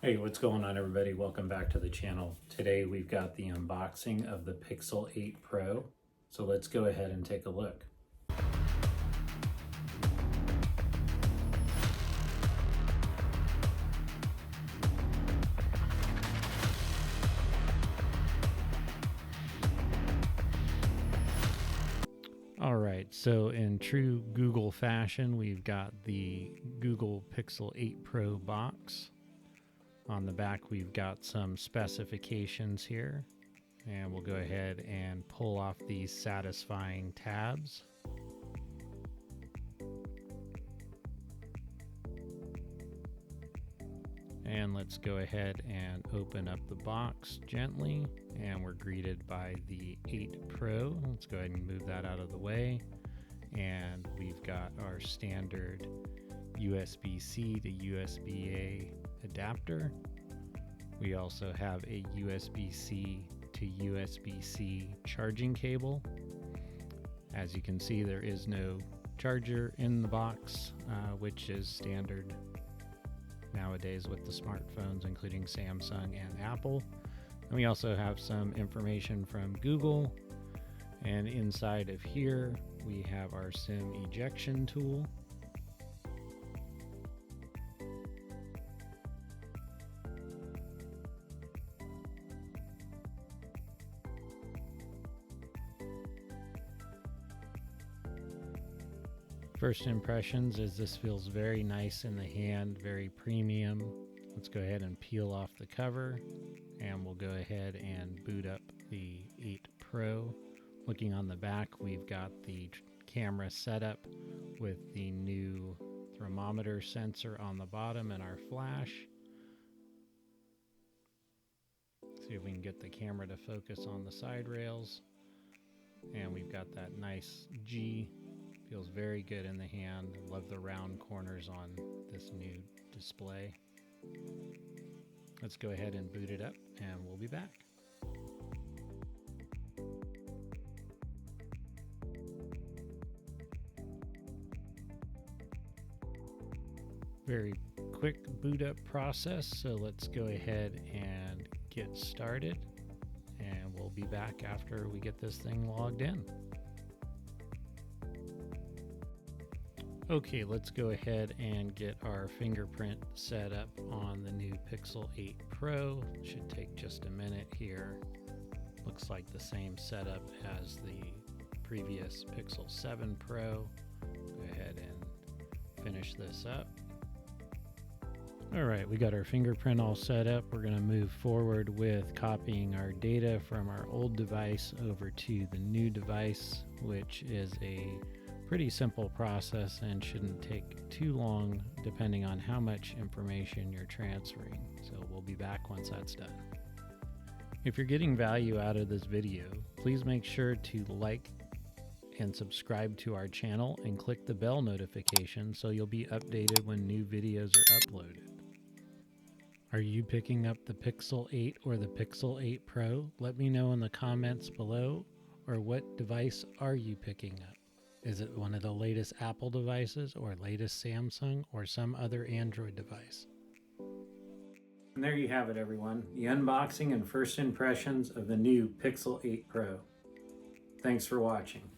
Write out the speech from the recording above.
Hey, what's going on everybody? Welcome back to the channel. Today we've got the unboxing of the Pixel 8 Pro. So let's go ahead and take a look. All right, so in true Google fashion, we've got the Google Pixel 8 Pro box. On the back, we've got some specifications here, and we'll go ahead and pull off these satisfying tabs. And let's go ahead and open up the box gently, and we're greeted by the 8 Pro. Let's go ahead and move that out of the way. And we've got our standard USB-C to USB-A adapter. We also have a USB-C to USB-C charging cable. As you can see, there is no charger in the box, which is standard nowadays with the smartphones, including Samsung and Apple. And we also have some information from Google. And inside of here, we have our SIM ejection tool. First impressions is this feels very nice in the hand, very premium. Let's go ahead and peel off the cover, and we'll go ahead and boot up the 8 Pro. Looking on the back, we've got the camera setup with the new thermometer sensor on the bottom and our flash. See if we can get the camera to focus on the side rails. And we've got that nice G. Feels very good in the hand. Love the round corners on this new display. Let's go ahead and boot it up, and we'll be back. Very quick boot up process, so let's go ahead and get started, and we'll be back after we get this thing logged in. Okay, let's go ahead and get our fingerprint set up on the new Pixel 8 Pro. Should take just a minute here. Looks like the same setup as the previous Pixel 7 Pro. Go ahead and finish this up. All right, we got our fingerprint all set up. We're going to move forward with copying our data from our old device over to the new device, which is a pretty simple process and shouldn't take too long depending on how much information you're transferring. So we'll be back once that's done. If you're getting value out of this video, please make sure to like and subscribe to our channel and click the bell notification so you'll be updated when new videos are uploaded. Are you picking up the Pixel 8 or the Pixel 8 Pro? Let me know in the comments below. Or what device are you picking up? Is it one of the latest Apple devices or latest Samsung or some other Android device? And there you have it, everyone. The unboxing and first impressions of the new Pixel 8 Pro. Thanks for watching.